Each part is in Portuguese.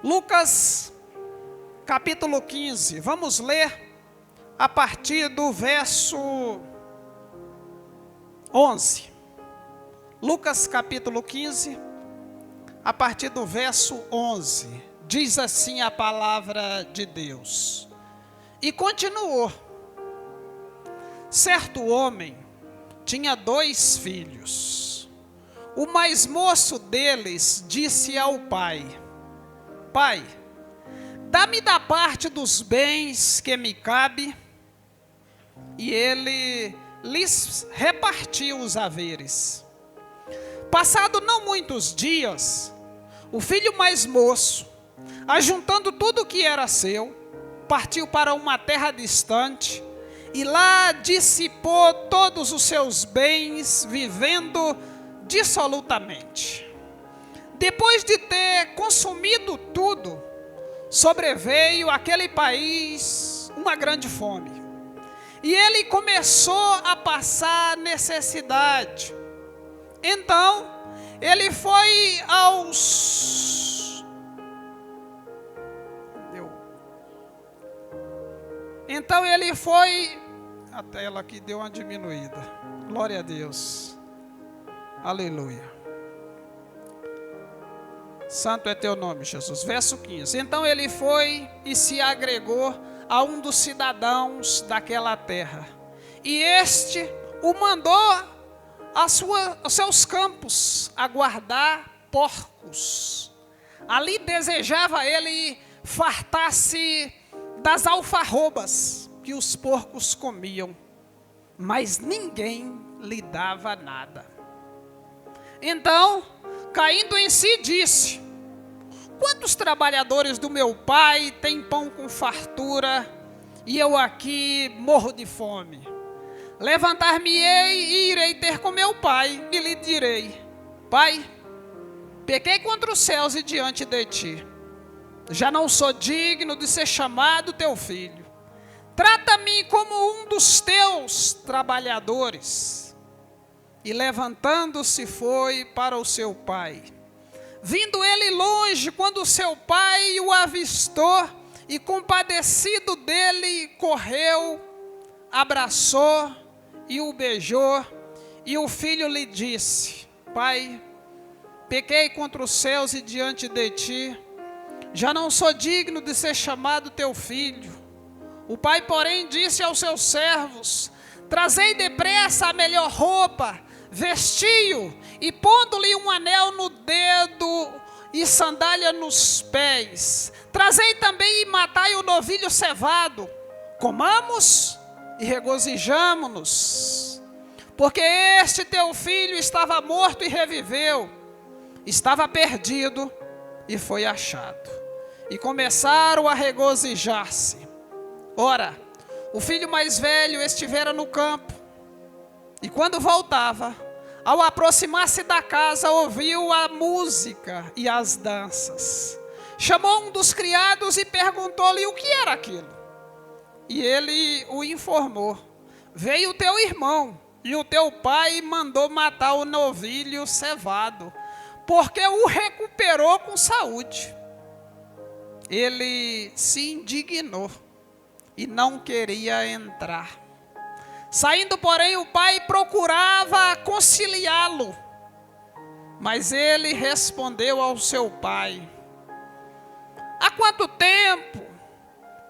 Lucas capítulo 15, vamos ler a partir do verso 11. Lucas capítulo 15, a partir do verso 11, diz assim a palavra de Deus. E continuou: certo homem tinha 2 filhos. O mais moço deles disse ao pai: Pai, dá-me da parte dos bens que me cabe. E ele lhes repartiu os haveres. Passado não muitos dias, o filho mais moço, ajuntando tudo o que era seu, partiu para uma terra distante e lá dissipou todos os seus bens, vivendo dissolutamente. Depois de ter consumido tudo, sobreveio àquele país uma grande fome. E ele começou a passar necessidade. Então, ele foi a tela aqui deu uma diminuída. Glória a Deus. Aleluia. Santo é teu nome, Jesus. Verso 15. Então ele foi e se agregou a um dos cidadãos daquela terra. E este o mandou aos seus campos a guardar porcos. Ali desejava ele fartar-se das alfarrobas que os porcos comiam, mas ninguém lhe dava nada. Então, caindo em si, disse: quantos trabalhadores do meu pai têm pão com fartura, e eu aqui morro de fome? Levantar-me-ei e irei ter com meu pai, e lhe direi: Pai, pequei contra os céus e diante de ti. Já não sou digno de ser chamado teu filho. Trata-me como um dos teus trabalhadores. E levantando-se foi para o seu pai. Vindo ele longe, quando seu pai o avistou, e compadecido dele, correu, abraçou e o beijou. E o filho lhe disse: Pai, pequei contra os céus e diante de ti. Já não sou digno de ser chamado teu filho. O pai, porém, disse aos seus servos: trazei depressa a melhor roupa, vestiu, e pondo-lhe um anel no dedo e sandália nos pés. Trazei também e matai o novilho cevado. Comamos e regozijamo-nos. Porque este teu filho estava morto e reviveu, estava perdido e foi achado. E começaram a regozijar-se. Ora, o filho mais velho estivera no campo, e quando voltava, ao aproximar-se da casa, ouviu a música e as danças. Chamou um dos criados e perguntou-lhe o que era aquilo. E ele o informou: veio o teu irmão, e o teu pai mandou matar o novilho cevado, porque o recuperou com saúde. Ele se indignou e não queria entrar. Saindo, porém, o pai procurava conciliá-lo, mas ele respondeu ao seu pai: há quanto tempo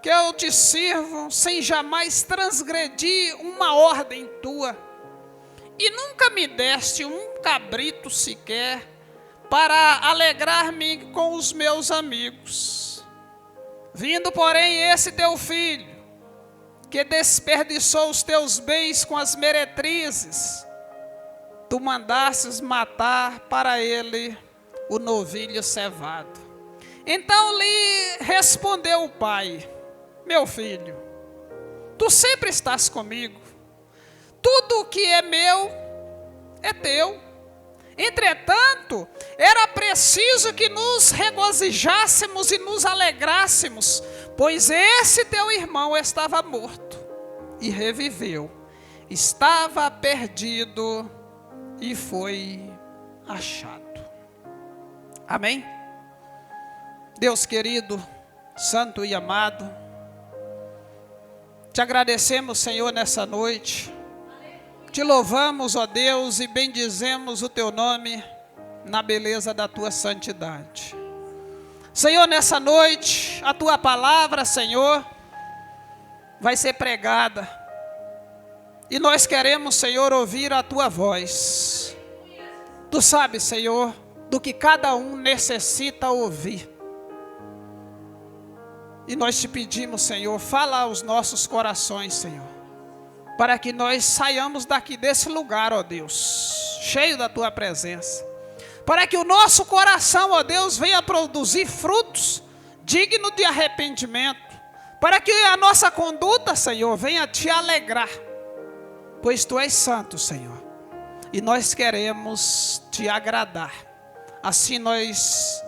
que eu te sirvo sem jamais transgredir uma ordem tua, e nunca me deste um cabrito sequer para alegrar-me com os meus amigos. Vindo, porém, esse teu filho, que desperdiçou os teus bens com as meretrizes, tu mandastes matar para ele o novilho cevado. Então lhe respondeu o pai: meu filho, tu sempre estás comigo, tudo o que é meu é teu. Entretanto, era preciso que nos regozijássemos e nos alegrássemos, pois esse teu irmão estava morto e reviveu, estava perdido e foi achado. Amém? Deus querido, santo e amado, te agradecemos, Senhor, nessa noite. Te louvamos, ó Deus, e bendizemos o teu nome na beleza da tua santidade. Senhor, nessa noite, a tua palavra, Senhor, vai ser pregada. E nós queremos, Senhor, ouvir a tua voz. Tu sabes, Senhor, do que cada um necessita ouvir. E nós te pedimos, Senhor, fala aos nossos corações, Senhor, para que nós saiamos daqui desse lugar, ó Deus, cheio da tua presença. Para que o nosso coração, ó Deus, venha produzir frutos dignos de arrependimento. Para que a nossa conduta, Senhor, venha te alegrar. Pois tu és santo, Senhor, e nós queremos te agradar. Assim nós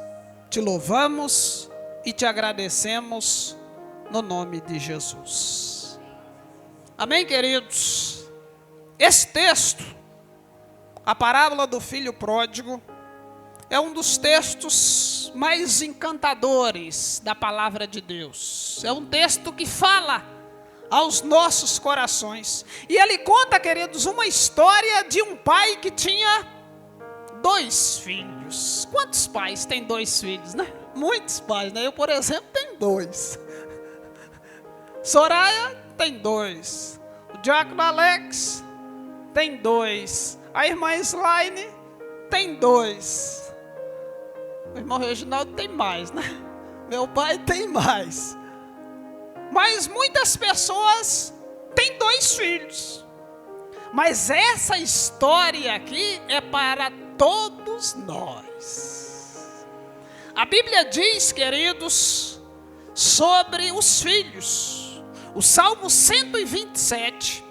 te louvamos e te agradecemos no nome de Jesus. Amém, queridos? Esse texto, a parábola do filho pródigo, é um dos textos mais encantadores da palavra de Deus. É um texto que fala aos nossos corações. E ele conta, queridos, uma história de um pai que tinha 2 filhos. Quantos pais têm 2 filhos, né? Muitos pais, né? Eu, por exemplo, tenho 2. Soraya tem 2. O diácono Alex tem 2. A irmã Slaine tem 2. O irmão Reginaldo tem mais, né? Meu pai tem mais. Mas muitas pessoas têm 2 filhos. Mas essa história aqui é para todos nós. A Bíblia diz, queridos, sobre os filhos. O Salmo 127,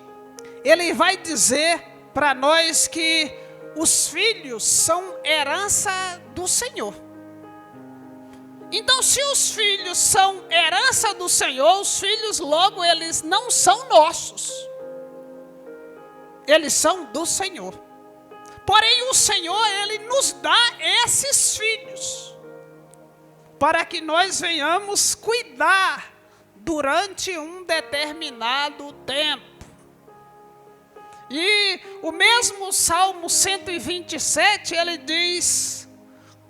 ele vai dizer para nós que os filhos são herança do Senhor. Então, se os filhos são herança do Senhor, os filhos logo eles não são nossos. Eles são do Senhor. Porém, o Senhor, ele nos dá esses filhos para que nós venhamos cuidar durante um determinado tempo. E o mesmo Salmo 127, ele diz: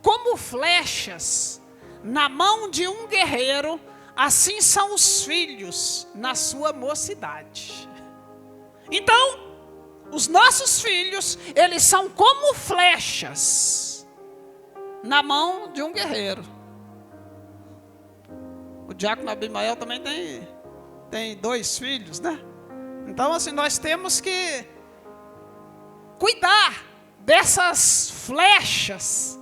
como flechas na mão de um guerreiro, assim são os filhos na sua mocidade. Então, os nossos filhos, eles são como flechas na mão de um guerreiro. O diácono Abimael também tem 2 filhos, né? Então, assim, nós temos que cuidar dessas flechas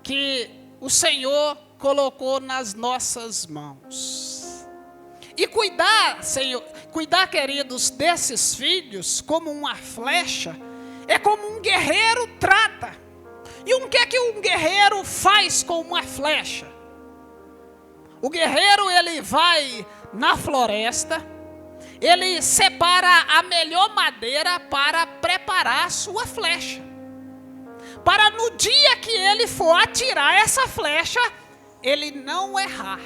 que o Senhor colocou nas nossas mãos. E cuidar, Senhor, queridos, desses filhos como uma flecha, é como um guerreiro trata. E o que é que um guerreiro faz com uma flecha? O guerreiro, ele vai na floresta, ele separa a melhor madeira para preparar a sua flecha. Para no dia que ele for atirar essa flecha, ele não errar.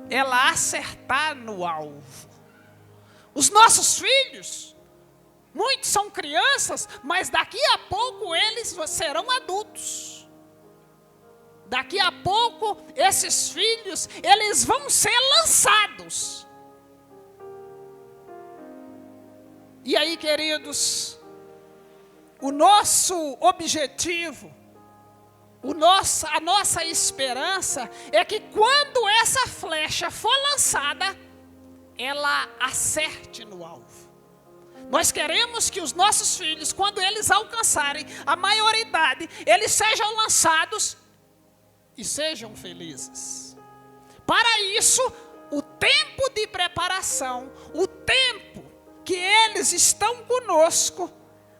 Ela acertar no alvo. Os nossos filhos, muitos são crianças, mas daqui a pouco eles serão adultos. Daqui a pouco esses filhos, eles vão ser lançados. E aí, queridos, o nosso objetivo, a nossa esperança é que quando essa flecha for lançada, ela acerte no alvo. Nós queremos que os nossos filhos, quando eles alcançarem a maioridade, eles sejam lançados e sejam felizes. Para isso, o tempo de preparação, o tempo que eles estão conosco,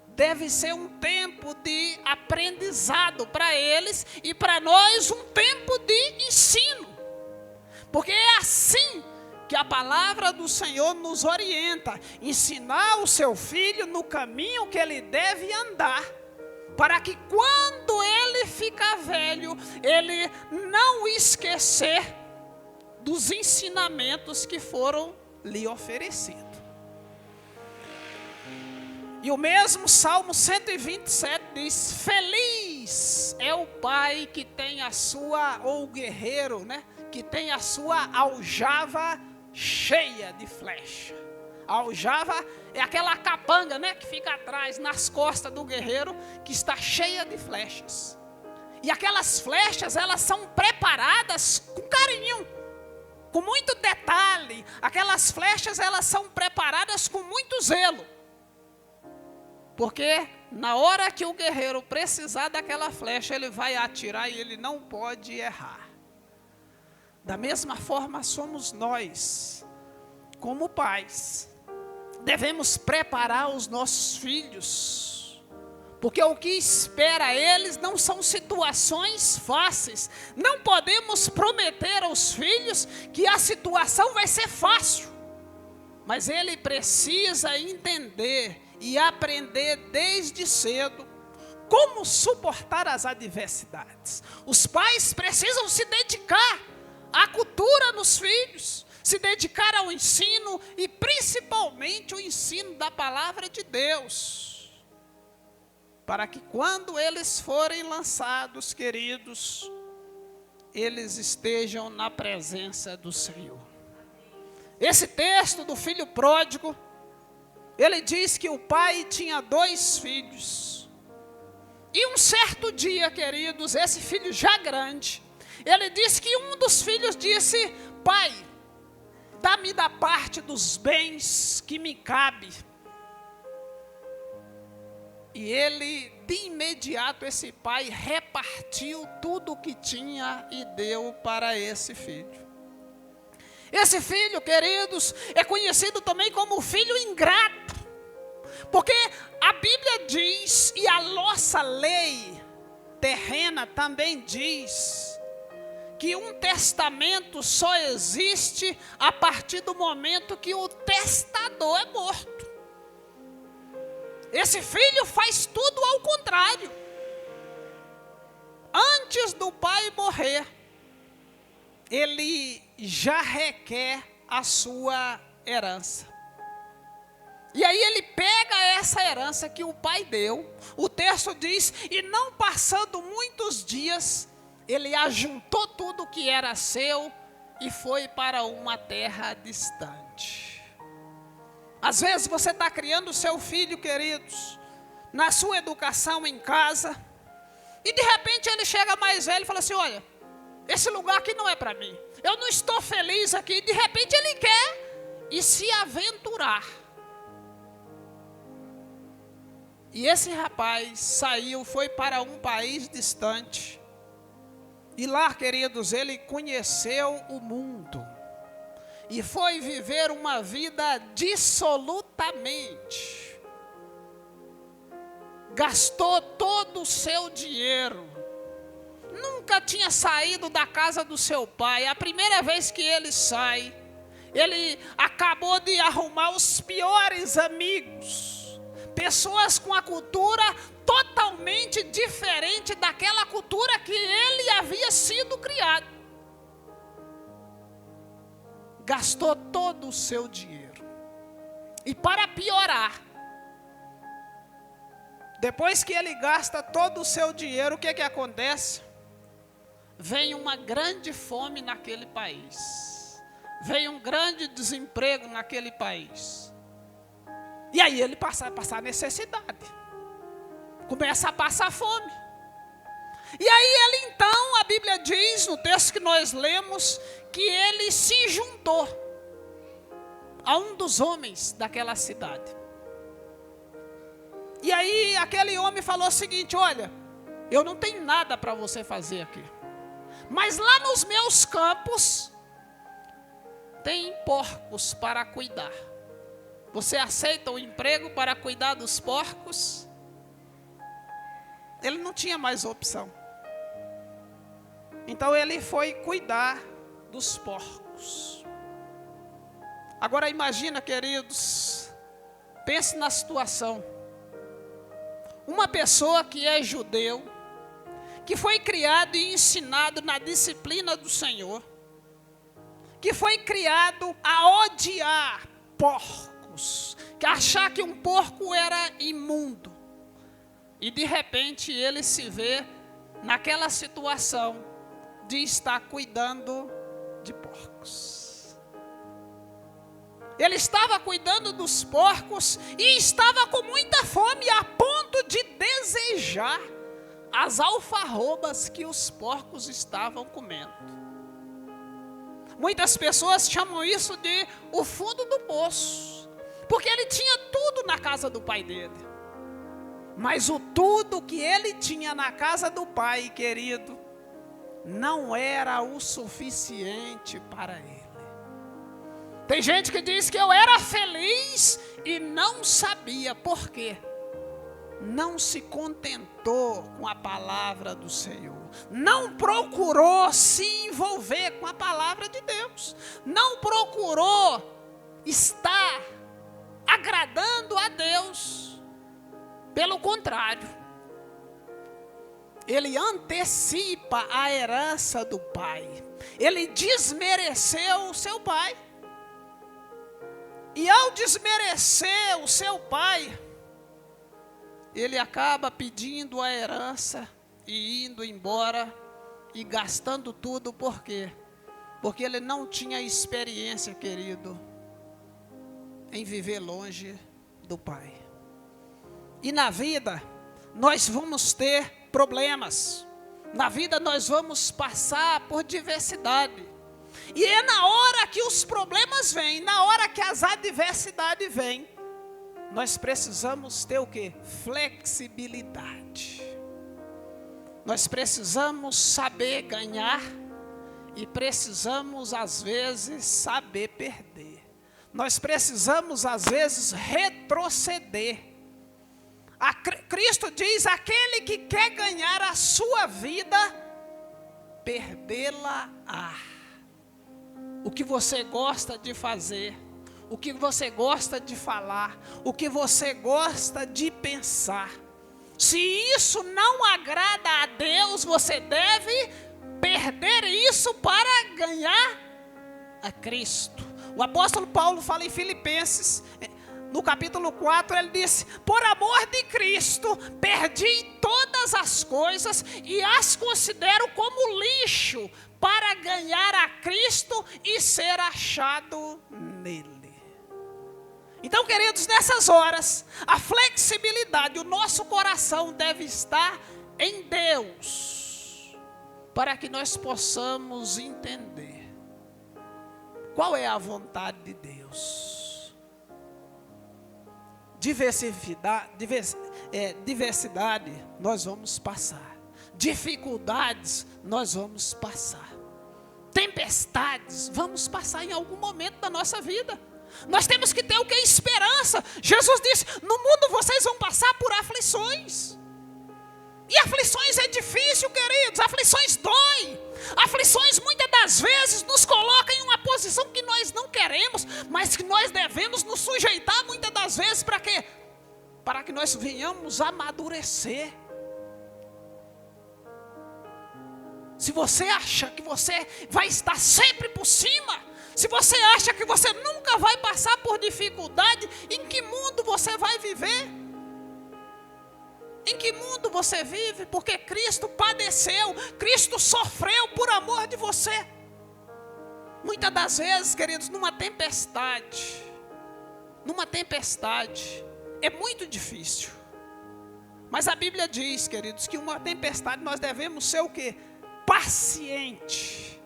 deve ser um tempo de aprendizado para eles e para nós um tempo de ensino. Porque é assim que a palavra do Senhor nos orienta. Ensinar o seu filho no caminho que ele deve andar. para que quando ele ficar velho, ele não esquecer dos ensinamentos que foram lhe oferecidos. E o mesmo Salmo 127 diz: feliz é o pai que tem a sua, ou o guerreiro, né, que tem a sua aljava cheia de flecha. A aljava é aquela capanga, né, que fica atrás, nas costas do guerreiro, que está cheia de flechas. E aquelas flechas, elas são preparadas com carinho, com muito detalhe. Aquelas flechas, elas são preparadas com muito zelo. Porque na hora que o guerreiro precisar daquela flecha, ele vai atirar e ele não pode errar. Da mesma forma somos nós, como pais. Devemos preparar os nossos filhos, porque o que espera eles não são situações fáceis. Não podemos prometer aos filhos que a situação vai ser fácil, mas ele precisa entender e aprender desde cedo como suportar as adversidades. Os pais precisam se dedicar à cultura nos filhos, se dedicar ao ensino e principalmente o ensino da palavra de Deus, para que quando eles forem lançados, queridos, eles estejam na presença do Senhor. Esse texto do filho pródigo, ele diz que o pai tinha 2 filhos. E um certo dia, queridos, esse filho já grande, ele disse que um dos filhos disse: pai, dá-me da parte dos bens que me cabe. E ele, de imediato, esse pai repartiu tudo o que tinha e deu para esse filho. Esse filho, queridos, é conhecido também como filho ingrato, porque a Bíblia diz, e a nossa lei terrena também diz, que um testamento só existe a partir do momento que o testador é morto. Esse filho faz tudo ao contrário. Antes do pai morrer, ele já requer a sua herança. E aí ele pega essa herança que o pai deu, o texto diz, e não passando muitos dias, ele ajuntou tudo que era seu e foi para uma terra distante. Às vezes você está criando o seu filho, queridos, na sua educação em casa, e de repente ele chega mais velho e fala assim: olha, esse lugar aqui não é para mim, eu não estou feliz aqui. E de repente ele quer ir se aventurar. E esse rapaz saiu, foi para um país distante. E lá, queridos, ele conheceu o mundo. E foi viver uma vida dissolutamente. Gastou todo o seu dinheiro. Nunca tinha saído da casa do seu pai. A primeira vez que ele sai, ele acabou de arrumar os piores amigos. Pessoas com a cultura totalmente diferente daquela cultura que ele havia sido criado. Gastou todo o seu dinheiro. E para piorar, depois que ele gasta todo o seu dinheiro, o que acontece? Vem uma grande fome naquele país. Vem um grande desemprego naquele país. E aí ele passa a passar necessidade. Começa a passar fome. E aí ele então, a Bíblia diz, no texto que nós lemos, que ele se juntou a um dos homens daquela cidade. E aí aquele homem falou o seguinte: olha, eu não tenho nada para você fazer aqui, mas lá nos meus campos tem porcos para cuidar. Você aceita o emprego para cuidar dos porcos? Ele não tinha mais opção. Então ele foi cuidar dos porcos. Agora imagina, queridos, pense na situação. uma pessoa que é judeu, que foi criado e ensinado na disciplina do Senhor, que foi criado a odiar porcos, que achar que um porco era imundo, e de repente ele se vê naquela situação de estar cuidando de porcos. Ele estava cuidando dos porcos e estava com muita fome, a ponto de desejar as alfarrobas que os porcos estavam comendo. Muitas pessoas chamam isso de o fundo do poço, porque ele tinha tudo na casa do pai dele. Mas o tudo que ele tinha na casa do pai, querido, não era o suficiente para ele. Tem gente que diz que eu era feliz e não sabia por quê. Não se contentou com a palavra do Senhor, não procurou se envolver com a palavra de Deus, não procurou estar agradando a Deus. Pelo contrário, ele antecipa a herança do pai, ele desmereceu o seu pai, e ao desmerecer o seu pai, ele acaba pedindo a herança e indo embora e gastando tudo. Por quê? Porque ele não tinha experiência, querido, em viver longe do pai. E na vida nós vamos ter problemas, na vida nós vamos passar por diversidade. E é na hora que os problemas vêm, na hora que as adversidades vêm, nós precisamos ter o quê? Flexibilidade. Nós precisamos saber ganhar e precisamos às vezes saber perder. Nós precisamos às vezes retroceder. Cristo diz: aquele que quer ganhar a sua vida, perdê-la-á. O que você gosta de fazer, o que você gosta de falar, o que você gosta de pensar, se isso não agrada a Deus, você deve perder isso para ganhar a Cristo. O apóstolo Paulo fala em Filipenses, no capítulo 4, ele disse: por amor de Cristo, perdi todas as coisas e as considero como lixo para ganhar a Cristo e ser achado nele. Então, queridos, nessas horas, a flexibilidade, o nosso coração deve estar em Deus, para que nós possamos entender qual é a vontade de Deus. Diversidade nós vamos passar, dificuldades nós vamos passar, tempestades vamos passar em algum momento da nossa vida. Nós temos que ter o que? Esperança. Jesus disse: no mundo vocês vão passar por aflições. E aflições é difícil, queridos. Aflições dói. Aflições muitas das vezes nos colocam em uma posição que nós não queremos, mas que nós devemos nos sujeitar muitas das vezes. Para quê? Para que nós venhamos amadurecer. Se você acha que você vai estar sempre por cima, se você acha que você nunca vai passar por dificuldade, em que mundo você vai viver? Em que mundo você vive? Porque Cristo padeceu, Cristo sofreu por amor de você. Muitas das vezes, queridos, numa tempestade, é muito difícil. Mas a Bíblia diz, queridos, que uma tempestade nós devemos ser o quê? Paciente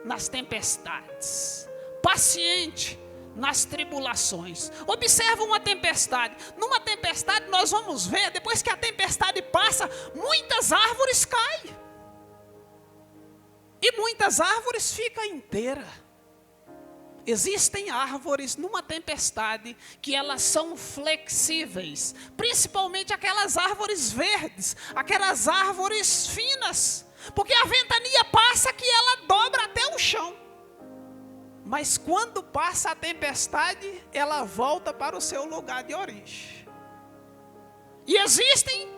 nas tempestades, paciente nas tribulações. Observa uma tempestade. Numa tempestade nós vamos ver, depois que a tempestade passa, muitas árvores caem e muitas árvores ficam inteiras. Existem árvores numa tempestade que elas são flexíveis, principalmente aquelas árvores verdes, aquelas árvores finas, porque a ventania passa que ela dobra até o chão. Mas quando passa a tempestade, ela volta para o seu lugar de origem. E existem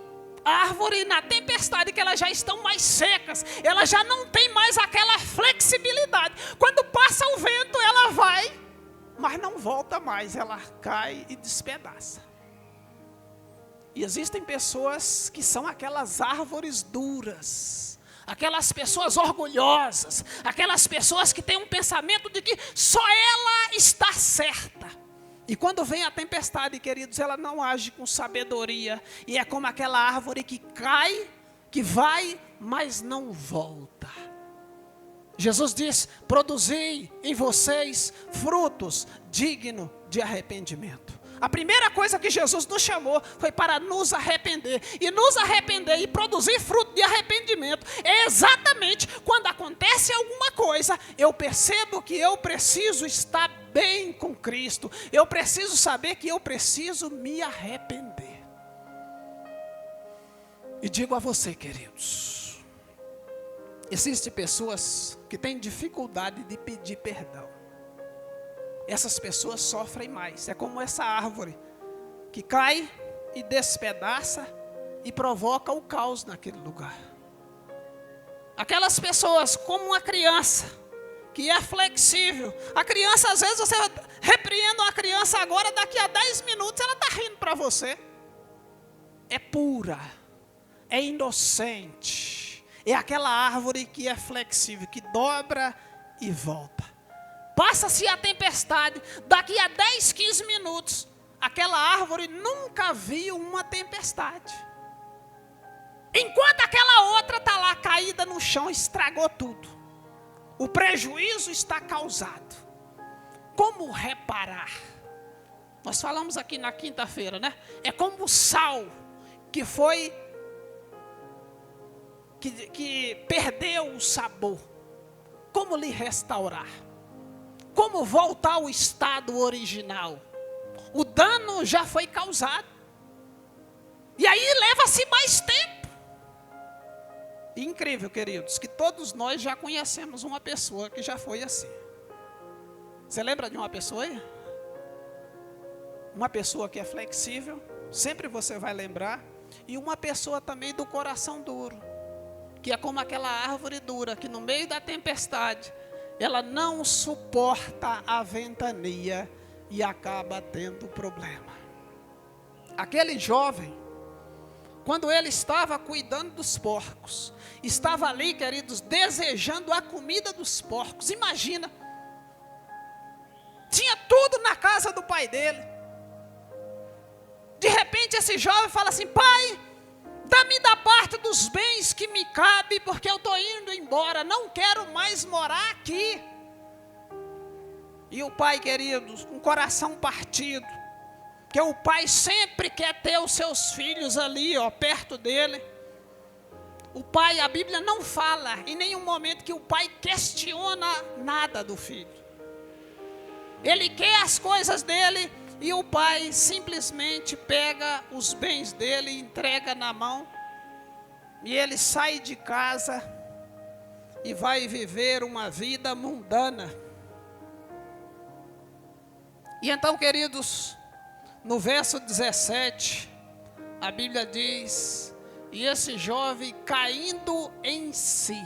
árvores na tempestade que elas já estão mais secas, elas já não têm mais aquela flexibilidade. Quando passa o vento, ela vai, mas não volta mais, ela cai e despedaça. E existem pessoas que são aquelas árvores duras, aquelas pessoas orgulhosas, aquelas pessoas que têm um pensamento de que só ela está certa. E quando vem a tempestade, queridos, ela não age com sabedoria. E é como aquela árvore que cai, que vai, mas não volta. Jesus diz: produzei em vocês frutos dignos de arrependimento. A primeira coisa que Jesus nos chamou foi para nos arrepender. E nos arrepender e produzir fruto de arrependimento é exatamente quando acontece alguma coisa, eu percebo que eu preciso estar bem com Cristo. Eu preciso saber que eu preciso me arrepender. E digo a você, queridos, existem pessoas que têm dificuldade de pedir perdão. Essas pessoas sofrem mais. É como essa árvore que cai e despedaça e provoca o caos naquele lugar. Aquelas pessoas, como uma criança que é flexível. A criança, às vezes você repreende uma criança agora, daqui a 10 minutos ela está rindo para você. É pura, é inocente. É aquela árvore que é flexível, que dobra e volta. Passa-se a tempestade, daqui a 10, 15 minutos, aquela árvore nunca viu uma tempestade. Enquanto aquela outra está lá caída no chão, estragou tudo. O prejuízo está causado. Como reparar? Nós falamos aqui na quinta-feira, né? É como o sal que foi, que perdeu o sabor. Como lhe restaurar? Como voltar ao estado original? O dano já foi causado. E aí leva-se mais tempo. Incrível, queridos, que todos nós já conhecemos uma pessoa que já foi assim. Você lembra de uma pessoa aí? Uma pessoa que é flexível, sempre você vai lembrar. E uma pessoa também do coração duro, que é como aquela árvore dura, que no meio da tempestade, ela não suporta a ventania e acaba tendo problema. Aquele jovem, quando ele estava cuidando dos porcos, estava ali, queridos, desejando a comida dos porcos. Imagina, tinha tudo na casa do pai dele. De repente esse jovem fala assim: pai, dá-me da parte dos bens que me cabe, porque eu estou indo embora, não quero mais morar aqui. E o pai, queridos, com o coração partido, que o pai sempre quer ter os seus filhos ali, ó, perto dele. O pai, a Bíblia não fala em nenhum momento que o pai questiona nada do filho. Ele quer as coisas dele e o pai simplesmente pega os bens dele e entrega na mão. E ele sai de casa e vai viver uma vida mundana. E então, queridos, no verso 17, a Bíblia diz: e esse jovem caindo em si,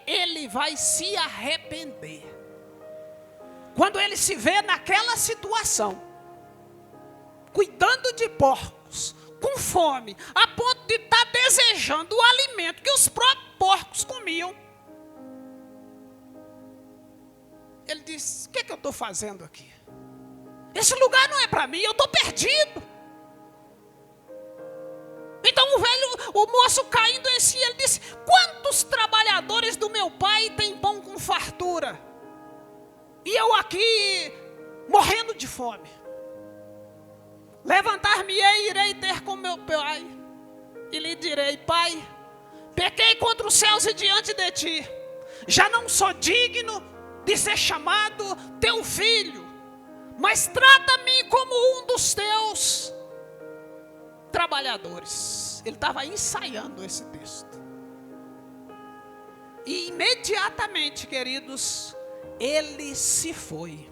ele vai se arrepender. Quando ele se vê naquela situação, cuidando de porcos, com fome, a ponto de estar desejando o alimento que os próprios porcos comiam, ele diz: o que eu estou fazendo aqui? Esse lugar não é para mim, eu estou perdido. Então o moço caindo em si, ele disse: quantos trabalhadores do meu pai têm pão com fartura? E eu aqui morrendo de fome. Levantar-me-ei e irei ter com meu pai. E lhe direi: pai, pequei contra os céus e diante de ti. Já não sou digno de ser chamado teu filho, mas trata-me como um dos teus trabalhadores. Ele estava ensaiando esse texto. E imediatamente, queridos, ele se foi.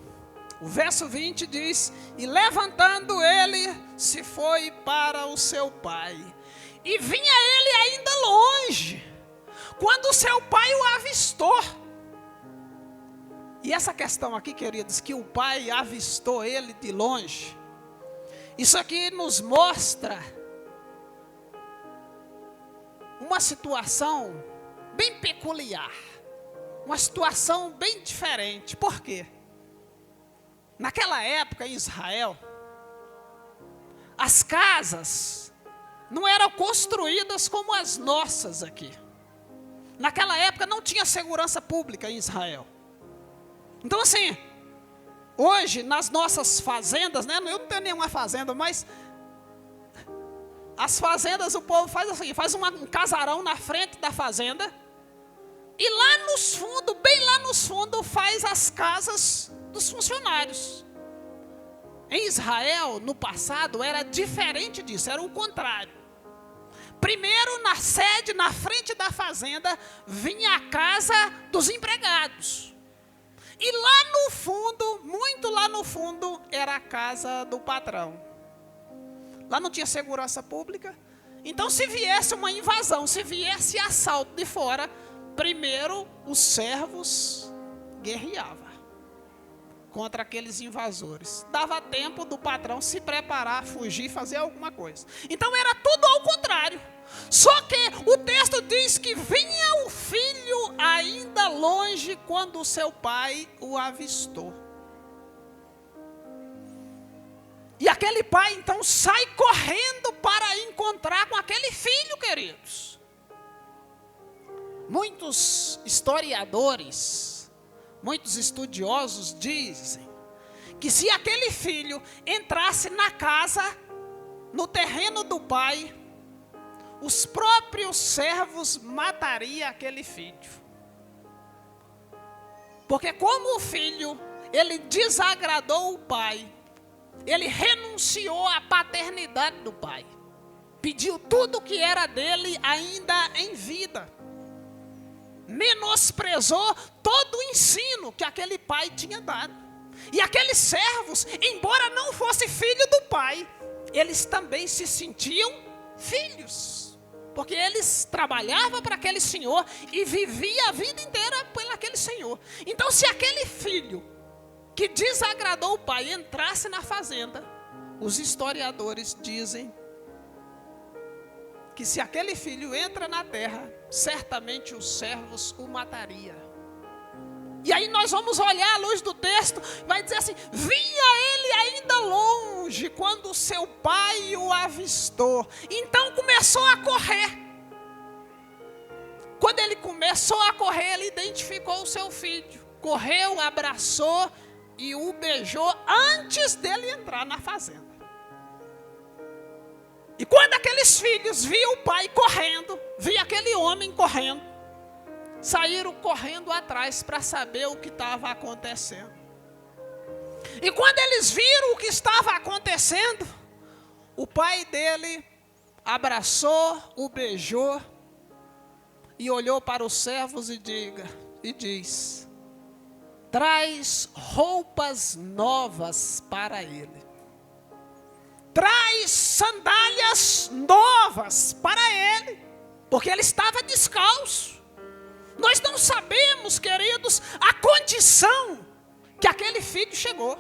O verso 20 diz: e levantando ele, se foi para o seu pai. E vinha ele ainda longe, quando o seu pai o avistou. E essa questão aqui, queridos, que o pai avistou ele de longe, isso aqui nos mostra uma situação bem peculiar, uma situação bem diferente. Por quê? Naquela época em Israel, as casas não eram construídas como as nossas aqui. Naquela época não tinha segurança pública em Israel. Então assim, hoje nas nossas fazendas, né, eu não tenho nenhuma fazenda, mas as fazendas o povo faz assim, faz um casarão na frente da fazenda, e lá nos fundos, bem lá nos fundos, faz as casas dos funcionários. Em Israel, no passado, era diferente disso, era o contrário. Primeiro, na sede, na frente da fazenda, vinha a casa dos empregados. E lá no fundo, muito lá no fundo, era a casa do patrão. Lá não tinha segurança pública. Então, se viesse uma invasão, se viesse assalto de fora, primeiro os servos guerreavam contra aqueles invasores. Dava tempo do patrão se preparar, fugir, fazer alguma coisa. Então era tudo ao contrário. Só que o texto diz que vinha o filho ainda longe quando o seu pai o avistou. E aquele pai então sai correndo para encontrar com aquele filho, queridos. Muitos historiadores, muitos estudiosos dizem que se aquele filho entrasse na casa, no terreno do pai, os próprios servos matariam aquele filho. Porque como o filho, ele desagradou o pai, ele renunciou à paternidade do pai, pediu tudo que era dele ainda em vida, menosprezou todo o ensino que aquele pai tinha dado. E aqueles servos, embora não fosse filho do pai, eles também se sentiam filhos, porque eles trabalhavam para aquele senhor e viviam a vida inteira por aquele senhor. Então, se aquele filho que desagradou o pai entrasse na fazenda, os historiadores dizem que se aquele filho entra na terra, certamente os servos o matariam. E aí nós vamos olhar à luz do texto, vai dizer assim: vinha ele ainda longe quando o seu pai o avistou. Então começou a correr. Quando ele começou a correr, ele identificou o seu filho. Correu, abraçou e o beijou antes dele entrar na fazenda. E quando aqueles filhos viam o pai correndo, viam aquele homem correndo, saíram correndo atrás para saber o que estava acontecendo. E quando eles viram o que estava acontecendo, o pai dele abraçou, o beijou e olhou para os servos e diz: traz roupas novas para ele. Traz sandálias novas para ele, porque ele estava descalço. Nós não sabemos, queridos, a condição que aquele filho chegou.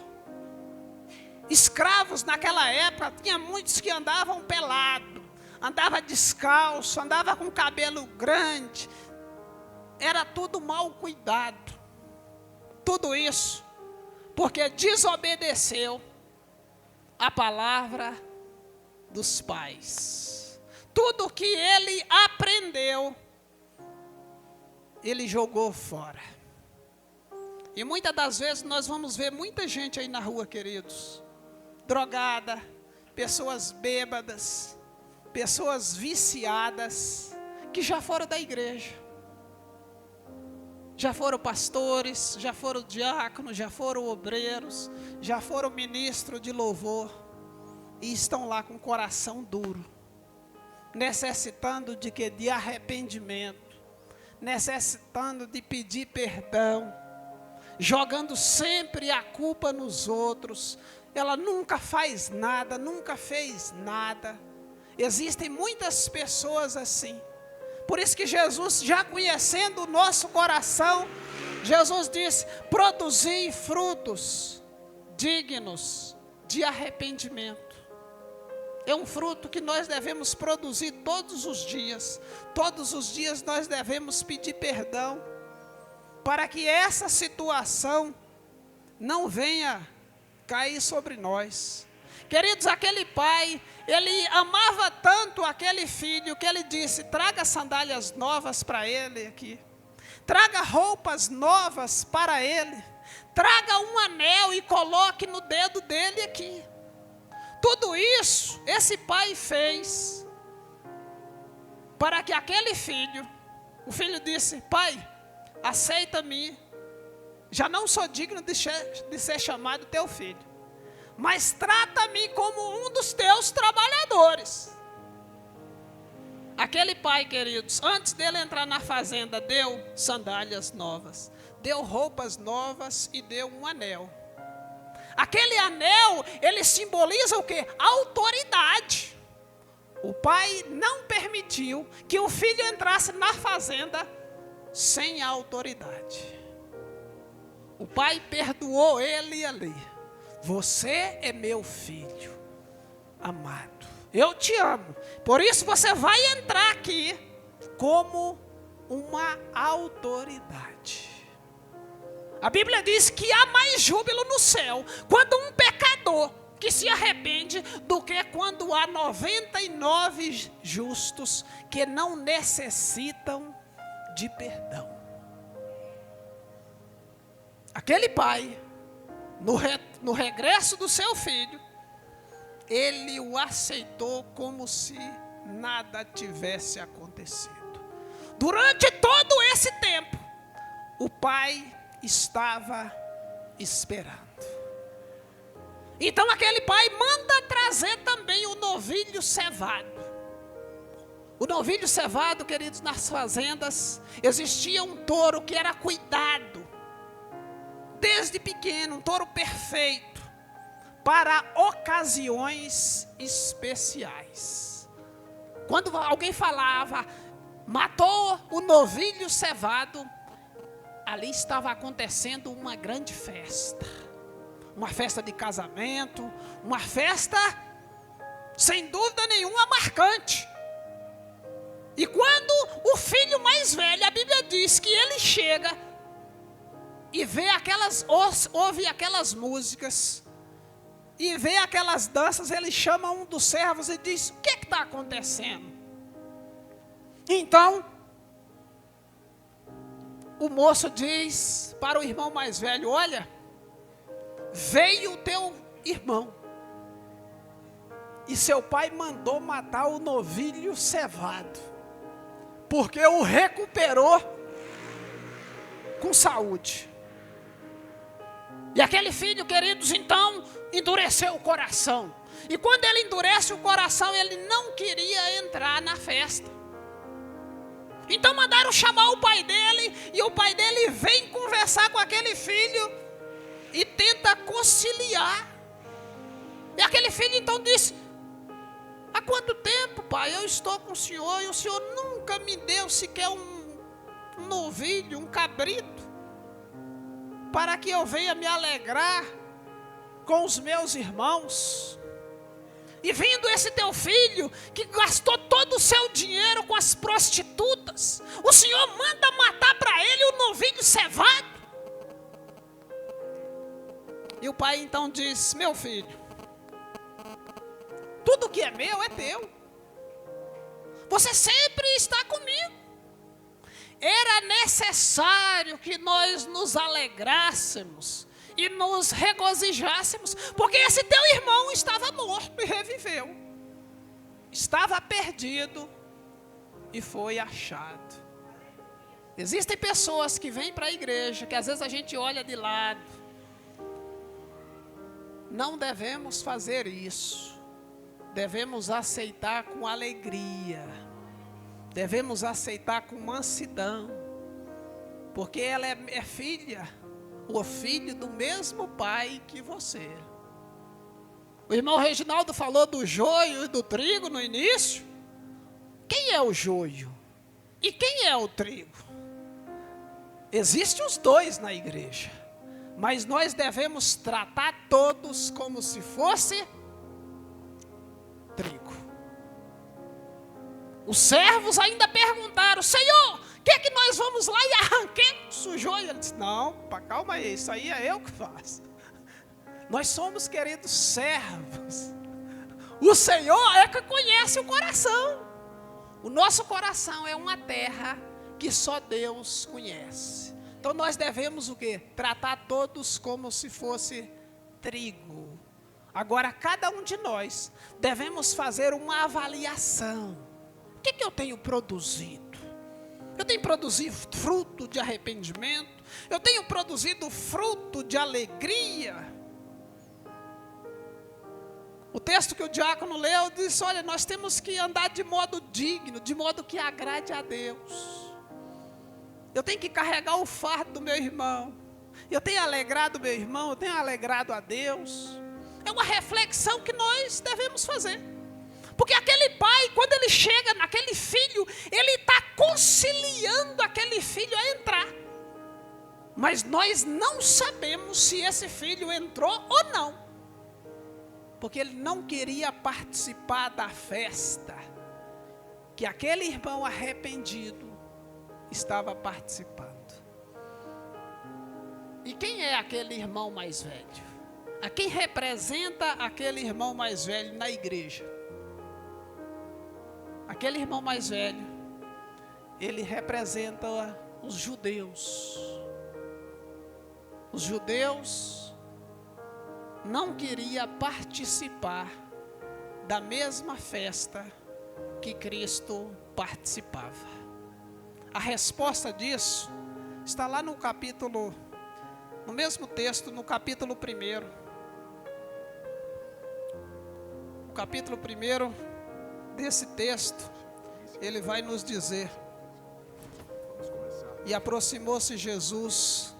Escravos naquela época, tinha muitos que andavam pelado, andava descalço, andava com cabelo grande, era tudo mal cuidado. Tudo isso porque desobedeceu a palavra dos pais. Tudo que ele aprendeu, ele jogou fora. E muitas das vezes nós vamos ver muita gente aí na rua, queridos, drogada, pessoas bêbadas, pessoas viciadas, que já foram da igreja, já foram pastores, já foram diáconos, já foram obreiros, já foram ministros de louvor, e estão lá com o coração duro, necessitando de quê? De arrependimento, necessitando de pedir perdão, jogando sempre a culpa nos outros. Ela nunca faz nada, nunca fez nada. Existem muitas pessoas assim. Por isso que Jesus, já conhecendo o nosso coração, Jesus disse: produzi frutos dignos de arrependimento. É um fruto que nós devemos produzir todos os dias. Todos os dias nós devemos pedir perdão, para que essa situação não venha cair sobre nós. Queridos, aquele pai, ele amava tanto aquele filho, que ele disse: traga sandálias novas para ele aqui. Traga roupas novas para ele. Traga um anel e coloque no dedo dele aqui. Tudo isso, esse pai fez para que aquele filho, o filho disse: pai, aceita-me, já não sou digno de ser chamado teu filho, mas trata-me como um dos teus trabalhadores. Aquele pai, queridos, antes dele entrar na fazenda, deu sandálias novas, deu roupas novas e deu um anel. Aquele anel, ele simboliza o quê? Autoridade. O pai não permitiu que o filho entrasse na fazenda sem autoridade. O pai perdoou ele ali. Você é meu filho amado. Eu te amo. Por isso você vai entrar aqui como uma autoridade. A Bíblia diz que há mais júbilo no céu quando um pecador que se arrepende do que quando há 99 justos que não necessitam de perdão. Aquele pai, no regresso do seu filho, ele o aceitou como se nada tivesse acontecido. Durante todo esse tempo, o pai estava esperando. Então aquele pai manda trazer também o novilho cevado. O novilho cevado, queridos, nas fazendas existia um touro que era cuidado desde pequeno, um touro perfeito para ocasiões especiais. Quando alguém falava, matou o novilho cevado, ali estava acontecendo uma grande festa. Uma festa de casamento, uma festa, sem dúvida nenhuma, marcante. E quando o filho mais velho, a Bíblia diz que ele chega e vê ouve aquelas músicas, e vê aquelas danças, ele chama um dos servos e diz: o que está acontecendo? Então, o moço diz para o irmão mais velho: olha, veio o teu irmão, e seu pai mandou matar o novilho cevado, porque o recuperou com saúde. E aquele filho, queridos, então, endureceu o coração. E quando ele endurece o coração, ele não queria entrar na festa. Então mandaram chamar o pai dele, e o pai dele vem conversar com aquele filho e tenta conciliar. E aquele filho então disse: há quanto tempo, pai, eu estou com o senhor, e o senhor nunca me deu sequer um novilho, um cabrito, para que eu venha me alegrar com os meus irmãos. E vindo esse teu filho, que gastou todo o seu dinheiro com as prostitutas, o senhor manda matar para ele o novilho cevado? E o pai então diz: meu filho, tudo que é meu é teu. Você sempre está comigo. Era necessário que nós nos alegrássemos e nos regozijássemos, porque esse teu irmão estava morto e reviveu. Estava perdido e foi achado. Existem pessoas que vêm para a igreja, que às vezes a gente olha de lado. Não devemos fazer isso. Devemos aceitar com alegria. Devemos aceitar com mansidão. Porque ela é filha o filho do mesmo pai que você. O irmão Reginaldo falou do joio e do trigo no início. Quem é o joio? E quem é o trigo? Existem os dois na igreja, mas nós devemos tratar todos como se fosse trigo. Os servos ainda perguntaram: Senhor, quer que nós vamos lá e arranquemos o joio? Ele disse: não, calma aí, isso aí é eu que faço. Nós somos, queridos, servos. O Senhor é que conhece o coração. O nosso coração é uma terra que só Deus conhece. Então nós devemos o quê? Tratar todos como se fosse trigo. Agora, cada um de nós devemos fazer uma avaliação. O que eu tenho produzido? Eu tenho produzido fruto de arrependimento? Eu tenho produzido fruto de alegria? O texto que o diácono leu disse: olha, nós temos que andar de modo digno, de modo que agrade a Deus. Eu tenho que carregar o fardo do meu irmão. Eu tenho alegrado o meu irmão, eu tenho alegrado a Deus. É uma reflexão que nós devemos fazer. Porque aquele pai, quando ele chega naquele filho, ele está conciliando aquele filho a entrar. Mas nós não sabemos se esse filho entrou ou não. Porque ele não queria participar da festa que aquele irmão arrependido estava participando. E quem é aquele irmão mais velho? A quem representa aquele irmão mais velho na igreja? Aquele irmão mais velho, ele representa os judeus. Os judeus não queriam participar da mesma festa que Cristo participava. A resposta disso está lá no capítulo, no mesmo texto, no capítulo 1. O capítulo 1 desse texto, ele vai nos dizer: e aproximou-se Jesus,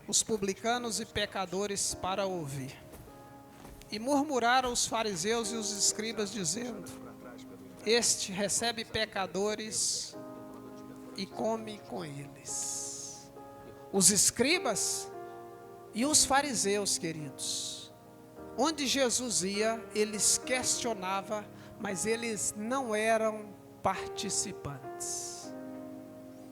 os publicanos e pecadores, para ouvir. E murmuraram os fariseus e os escribas, dizendo: este recebe pecadores e come com eles. Os escribas e os fariseus, queridos, onde Jesus ia, eles questionavam, mas eles não eram participantes.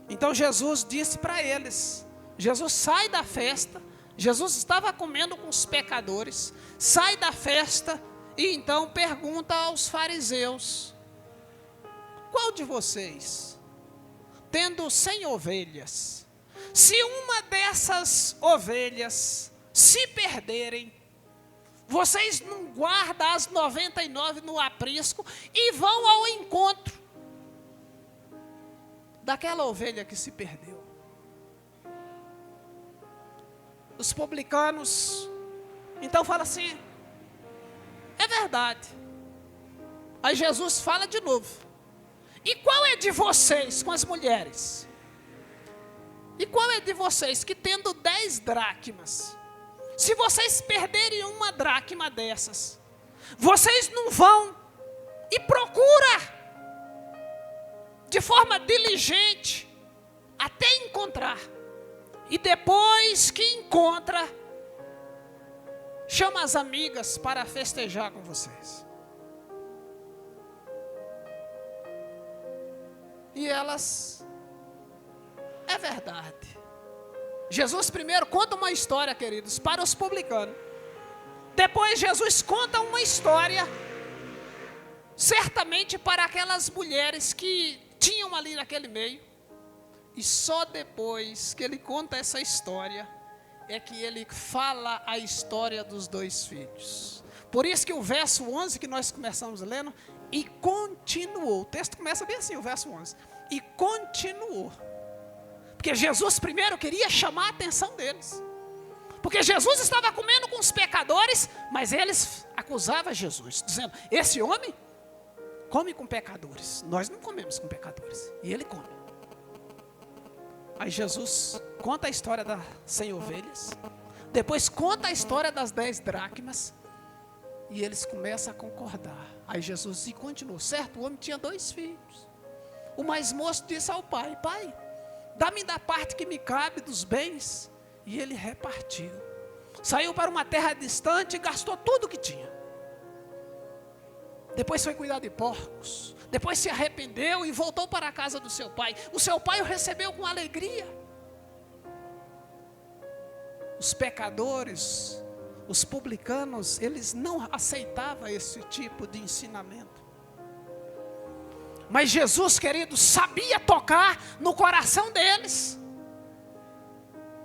Então Jesus disse para eles, Jesus sai da festa, Jesus estava comendo com os pecadores, sai da festa e então pergunta aos fariseus: qual de vocês, tendo 100 ovelhas, se uma dessas ovelhas se perderem, vocês não guardam as 99 no aprisco e vão ao encontro daquela ovelha que se perdeu? Os publicanos então falam assim: é verdade. Aí Jesus fala de novo: e qual é de vocês com as mulheres? E qual é de vocês que, tendo 10 dracmas, se vocês perderem uma dracma dessas, vocês não vão e procura de forma diligente até encontrar? E depois que encontra, chama as amigas para festejar com vocês. E elas, é verdade. Jesus primeiro conta uma história, queridos, para os publicanos. Depois Jesus conta uma história, certamente para aquelas mulheres que tinham ali naquele meio. E só depois que ele conta essa história, é que ele fala a história dos 2 filhos. Por isso que o verso 11 que nós começamos lendo, e continuou. O texto começa bem assim, o verso 11. E continuou. Porque Jesus primeiro queria chamar a atenção deles. Porque Jesus estava comendo com os pecadores, mas eles acusavam Jesus, dizendo: esse homem come com pecadores. Nós não comemos com pecadores. E ele come. Aí Jesus conta a história das 100 ovelhas. Depois conta a história das 10 dracmas. E eles começam a concordar. Aí Jesus continuou. Certo, o homem tinha 2 filhos. O mais moço disse ao pai: pai, dá-me da parte que me cabe dos bens. E ele repartiu. Saiu para uma terra distante e gastou tudo que tinha. Depois foi cuidar de porcos. Depois se arrependeu e voltou para a casa do seu pai. O seu pai o recebeu com alegria. Os pecadores, os publicanos, eles não aceitavam esse tipo de ensinamento. Mas Jesus, querido, sabia tocar no coração deles.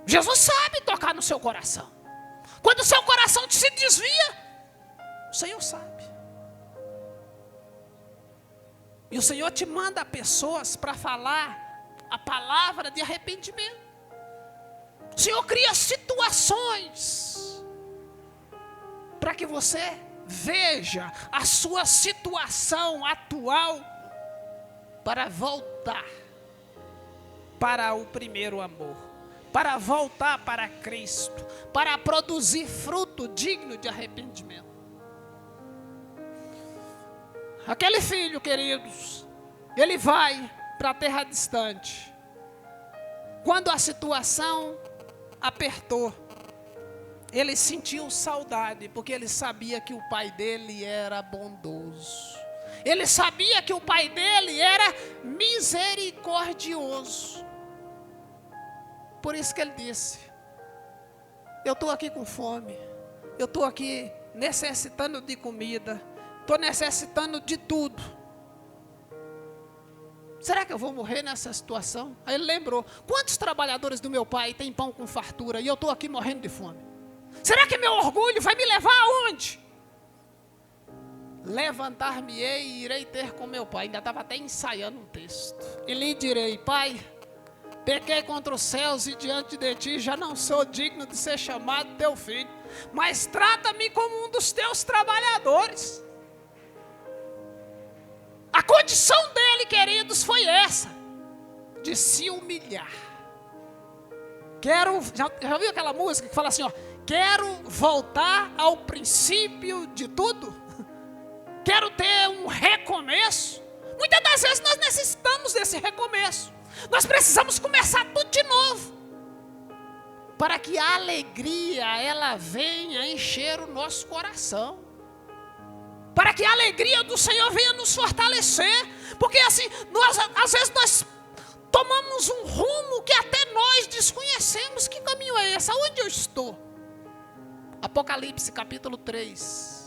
Jesus sabe tocar no seu coração. Quando o seu coração se desvia, o Senhor sabe. E o Senhor te manda pessoas para falar a palavra de arrependimento. O Senhor cria situações para que você veja a sua situação atual, para voltar para o primeiro amor, para voltar para Cristo, para produzir fruto digno de arrependimento. Aquele filho, queridos, ele vai para a terra distante. Quando a situação apertou, ele sentiu saudade, porque ele sabia que o pai dele era bondoso. Ele sabia que o pai dele era misericordioso. Por isso que ele disse: eu estou aqui com fome, eu estou aqui necessitando de comida, estou necessitando de tudo. Será que eu vou morrer nessa situação? Aí ele lembrou: quantos trabalhadores do meu pai têm pão com fartura e eu estou aqui morrendo de fome? Será que meu orgulho vai me levar aonde? Levantar-me-ei e irei ter com meu pai. Ainda estava até ensaiando um texto. E lhe direi: pai, pequei contra os céus e diante de ti já não sou digno de ser chamado teu filho, mas trata-me como um dos teus trabalhadores. A condição dele, queridos, foi essa, de se humilhar. Já ouviu aquela música que fala assim, ó: quero voltar ao princípio de tudo? Quero ter um recomeço. Muitas das vezes nós necessitamos desse recomeço. Nós precisamos começar tudo de novo, para que a alegria, ela venha encher o nosso coração, para que a alegria do Senhor venha nos fortalecer. Porque assim, às vezes nós tomamos um rumo que até nós desconhecemos. Que caminho é esse? Aonde eu estou? Apocalipse capítulo 3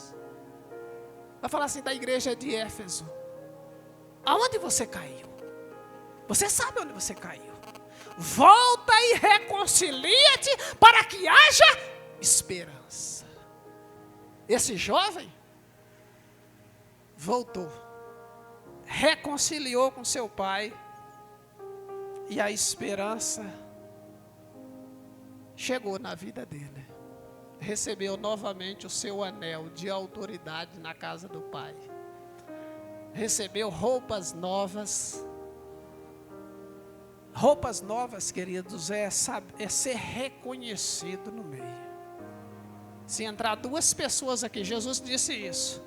vai falar assim da igreja de Éfeso: aonde você caiu? Você sabe onde você caiu. Volta e reconcilia-te para que haja esperança. Esse jovem voltou, reconciliou com seu pai, e a esperança chegou na vida dele. Recebeu novamente o seu anel de autoridade na casa do pai. Recebeu roupas novas. Roupas novas, queridos, é ser reconhecido no meio. Se entrar 2 pessoas aqui, Jesus disse isso: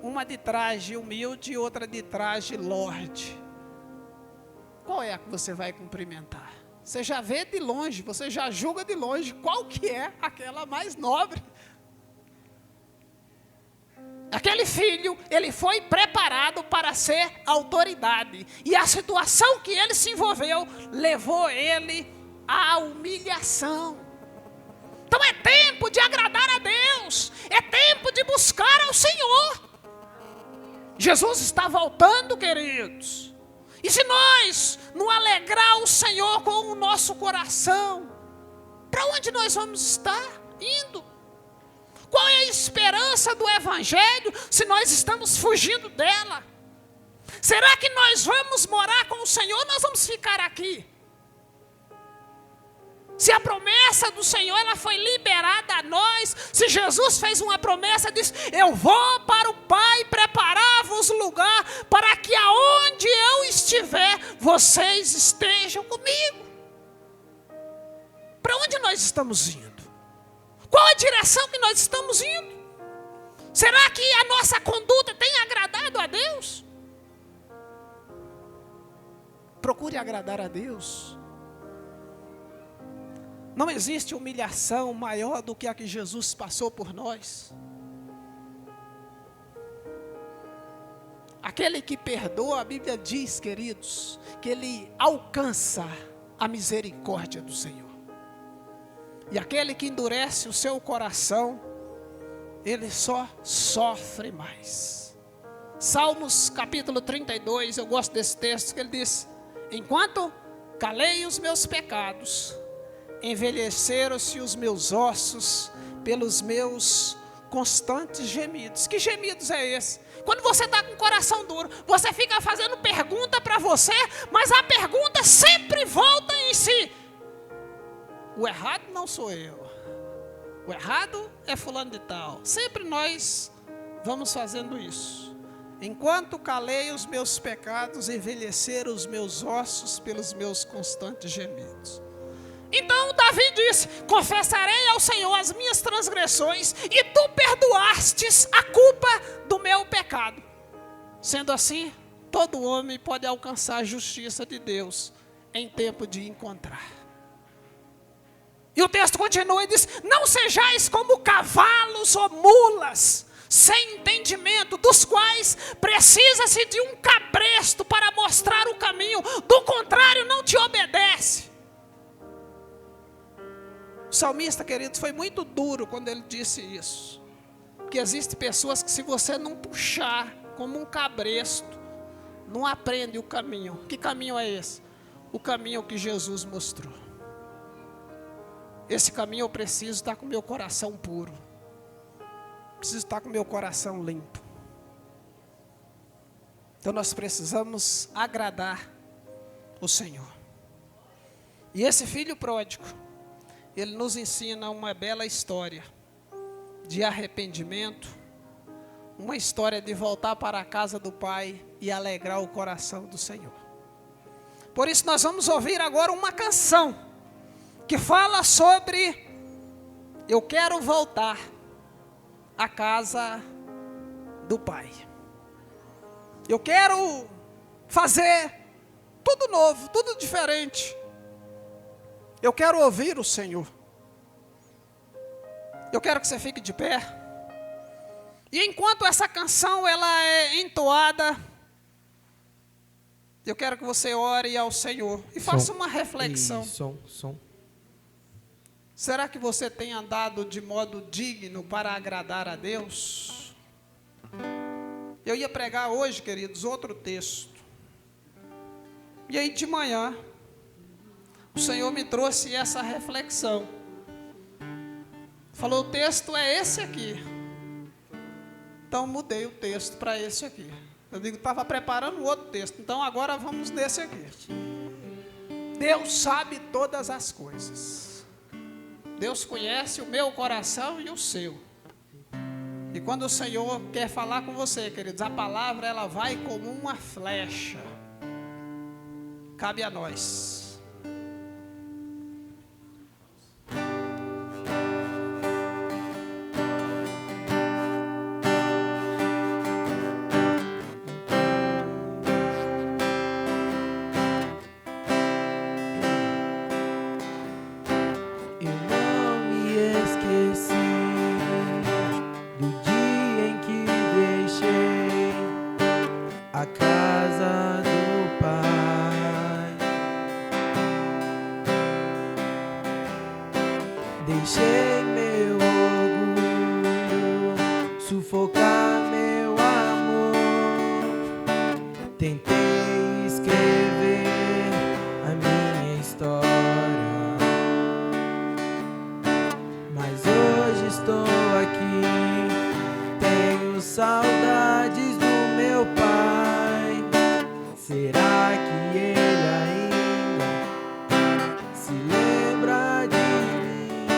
uma de traje humilde e outra de traje lorde, qual é a que você vai cumprimentar? Você já vê de longe, você já julga de longe qual que é aquela mais nobre. Aquele filho, ele foi preparado para ser autoridade, e a situação que ele se envolveu levou ele à humilhação. Então é tempo de agradar a Deus, é tempo de buscar ao Senhor. Jesus está voltando, queridos. E se nós não alegrar o Senhor com o nosso coração, para onde nós vamos estar indo? Qual é a esperança do Evangelho se nós estamos fugindo dela? Será que nós vamos morar com o Senhor ou nós vamos ficar aqui? Se a promessa do Senhor ela foi liberada a nós, se Jesus fez uma promessa, disse: eu vou para o Pai preparar-vos lugar, para que aonde eu estiver, vocês estejam comigo. Para onde nós estamos indo? Qual a direção que nós estamos indo? Será que a nossa conduta tem agradado a Deus? Procure agradar a Deus. Não existe humilhação maior do que a que Jesus passou por nós. Aquele que perdoa, a Bíblia diz, queridos, que ele alcança a misericórdia do Senhor. E aquele que endurece o seu coração, ele só sofre mais. Salmos capítulo 32, eu gosto desse texto, que ele diz: enquanto calei os meus pecados, envelheceram-se os meus ossos pelos meus constantes gemidos. Que gemidos é esse? Quando você está com o coração duro, você fica fazendo pergunta para você, mas a pergunta sempre volta em si. O errado não sou eu. O errado é fulano de tal. Sempre nós vamos fazendo isso. Enquanto calei os meus pecados, envelheceram os meus ossos pelos meus constantes gemidos. Então Davi disse: confessarei ao Senhor as minhas transgressões, e tu perdoastes a culpa do meu pecado. Sendo assim, todo homem pode alcançar a justiça de Deus em tempo de encontrar. E o texto continua e diz: não sejais como cavalos ou mulas, sem entendimento, dos quais precisa-se de um cabresto para mostrar o caminho, do contrário não te obedece. O salmista, queridos, foi muito duro quando ele disse isso. Porque existem pessoas que, se você não puxar como um cabresto, não aprende o caminho. Que caminho é esse? O caminho que Jesus mostrou. Esse caminho eu preciso estar com meu coração puro. Preciso estar com meu coração limpo. Então nós precisamos agradar o Senhor. E esse filho pródigo, ele nos ensina uma bela história de arrependimento, uma história de voltar para a casa do Pai e alegrar o coração do Senhor. Por isso nós vamos ouvir agora uma canção que fala sobre: eu quero voltar à casa do Pai. Eu quero fazer tudo novo, tudo diferente. Eu quero ouvir o Senhor. Eu quero que você fique de pé. E enquanto essa canção ela é entoada, eu quero que você ore ao Senhor e faça uma reflexão. Som. Será que você tem andado de modo digno para agradar a Deus? Eu ia pregar hoje, queridos, outro texto. E aí de manhã, o Senhor me trouxe essa reflexão. Falou: o texto é esse aqui. Então mudei o texto para esse aqui. Eu digo, estava preparando outro texto, então agora vamos nesse aqui. Deus sabe todas as coisas. Deus conhece o meu coração e o seu. E quando o Senhor quer falar com você, queridos, a palavra ela vai como uma flecha. Cabe a nós. A casa do Pai. Deixei meu orgulho sufocar meu amor. Tentei escrever a minha história, mas hoje estou aqui. Tenho saudades do meu pai. Será que ele ainda se lembra de mim?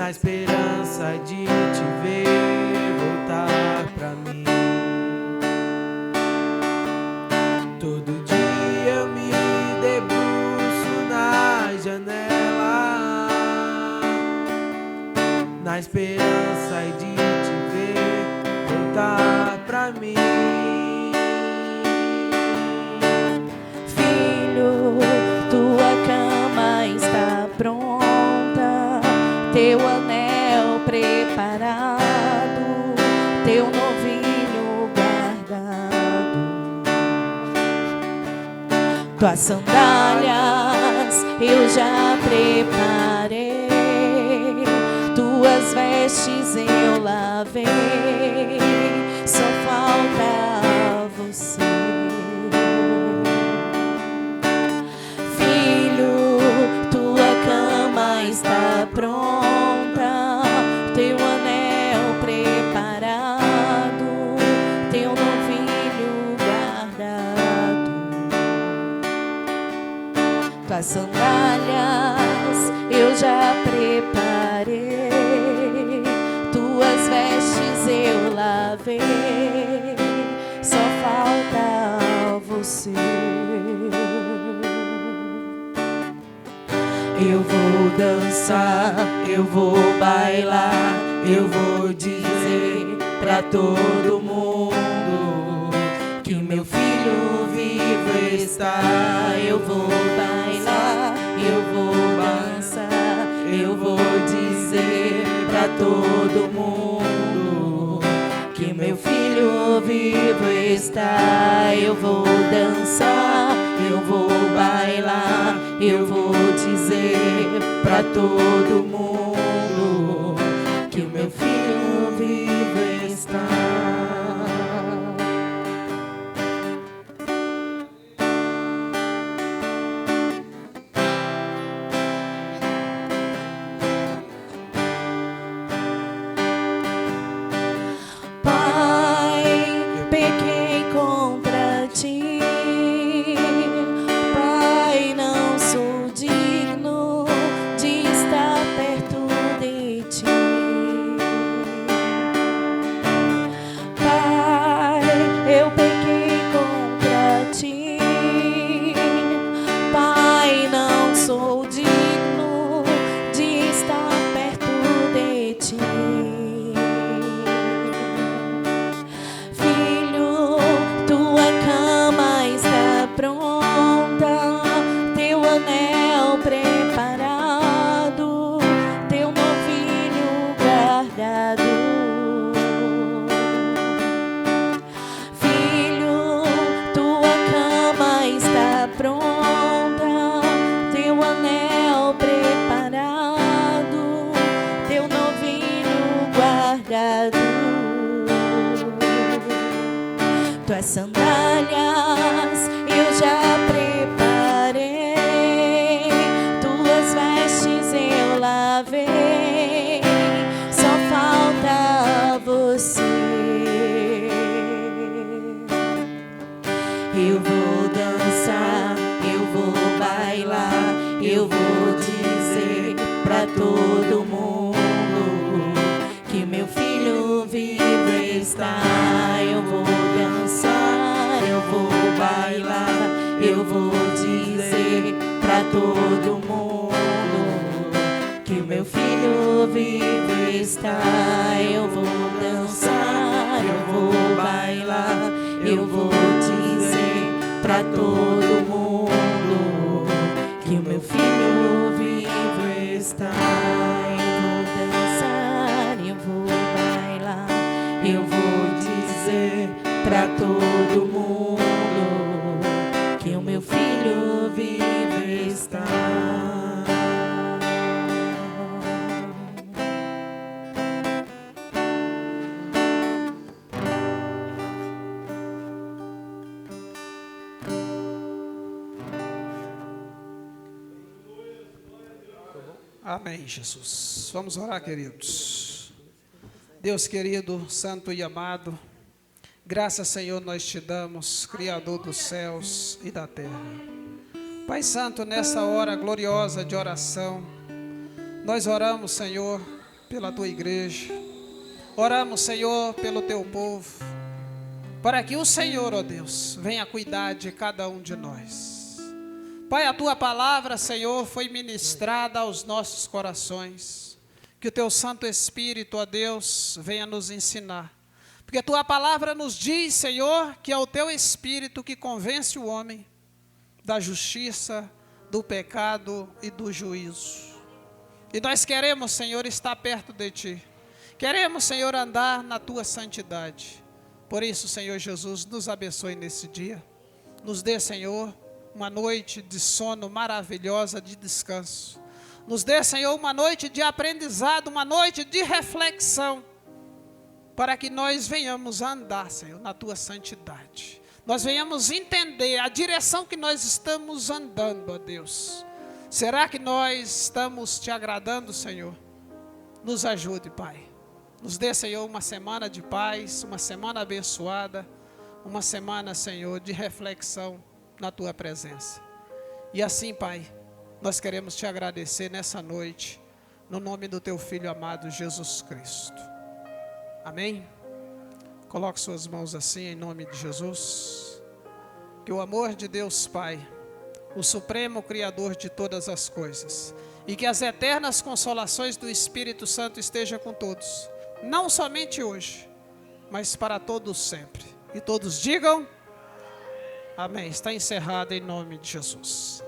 na esperança de te ver voltar pra mim. Todo dia eu me debruço na janela, na esperança de te ver voltar pra mim. Filho, tua cama está pronta, teu anel preparado, teu novilho guardado, tuas sandálias eu já preparei, tuas vestes eu lavei, só falta você. Filho, tua cama está pronta, teu anel preparado, teu novilho guardado, tuas sandálias eu já preparei, tuas vestes eu lavei, só falta você. Eu vou dançar, eu vou bailar, eu vou dizer pra todo mundo que meu filho vivo está. Eu vou bailar, eu vou dançar, eu vou dizer pra todo mundo que meu filho vivo está. Eu vou dançar, eu vou bailar, eu vou dizer pra todo mundo que o meu filho vivo está. Pai, pequei contra ti, Pai, não sou digno de estar perto de ti. Pai, eu pequei contra ti, Pai, não sou digno de estar perto de ti. Filho, tua cama está pronta, teu anel preparado, teu novilho guardado. Filho, tua cama está pronta, teu anel preparado, teu novilho guardado, tuas sandálias eu já preparei, tuas vestes eu lavei, só falta você. Eu vou dançar, eu vou bailar, eu vou dizer pra todo mundo que meu filho vivo está. Eu vou dançar, eu vou bailar, eu vou dizer pra todo mundo que meu filho vivo está. Eu vou dançar, eu vou bailar, eu vou dizer pra todo mundo que o meu filho vivo está. Eu vou dançar, eu vou bailar, Eu vou dizer pra todo mundo que o meu filho vivo está. Amém, Jesus. Vamos orar, queridos. Deus querido, santo e amado, graças, Senhor, nós te damos, Criador dos céus e da terra. Pai Santo, nessa hora gloriosa de oração, nós oramos, Senhor, pela tua igreja. Oramos, Senhor, pelo teu povo, para que o Senhor, ó Deus, venha cuidar de cada um de nós. Pai, a tua palavra, Senhor, foi ministrada aos nossos corações. Que o teu Santo Espírito, ó Deus, venha nos ensinar. Porque a tua palavra nos diz, Senhor, que é o teu Espírito que convence o homem da justiça, do pecado e do juízo. E nós queremos, Senhor, estar perto de ti. Queremos, Senhor, andar na tua santidade. Por isso, Senhor Jesus, nos abençoe nesse dia. Nos dê, Senhor, uma noite de sono maravilhosa, de descanso. Nos dê, Senhor, uma noite de aprendizado, uma noite de reflexão, para que nós venhamos a andar, Senhor, na tua santidade. Nós venhamos entender a direção que nós estamos andando, ó Deus. Será que nós estamos te agradando, Senhor? Nos ajude, Pai. Nos dê, Senhor, uma semana de paz, uma semana abençoada, uma semana, Senhor, de reflexão na tua presença. E assim, Pai, nós queremos te agradecer nessa noite, no nome do teu Filho amado Jesus Cristo. Amém? Coloque suas mãos assim, em nome de Jesus. Que o amor de Deus Pai, o Supremo Criador de todas as coisas, e que as eternas consolações do Espírito Santo estejam com todos, não somente hoje, mas para todos sempre. E todos digam, amém. Está encerrado em nome de Jesus.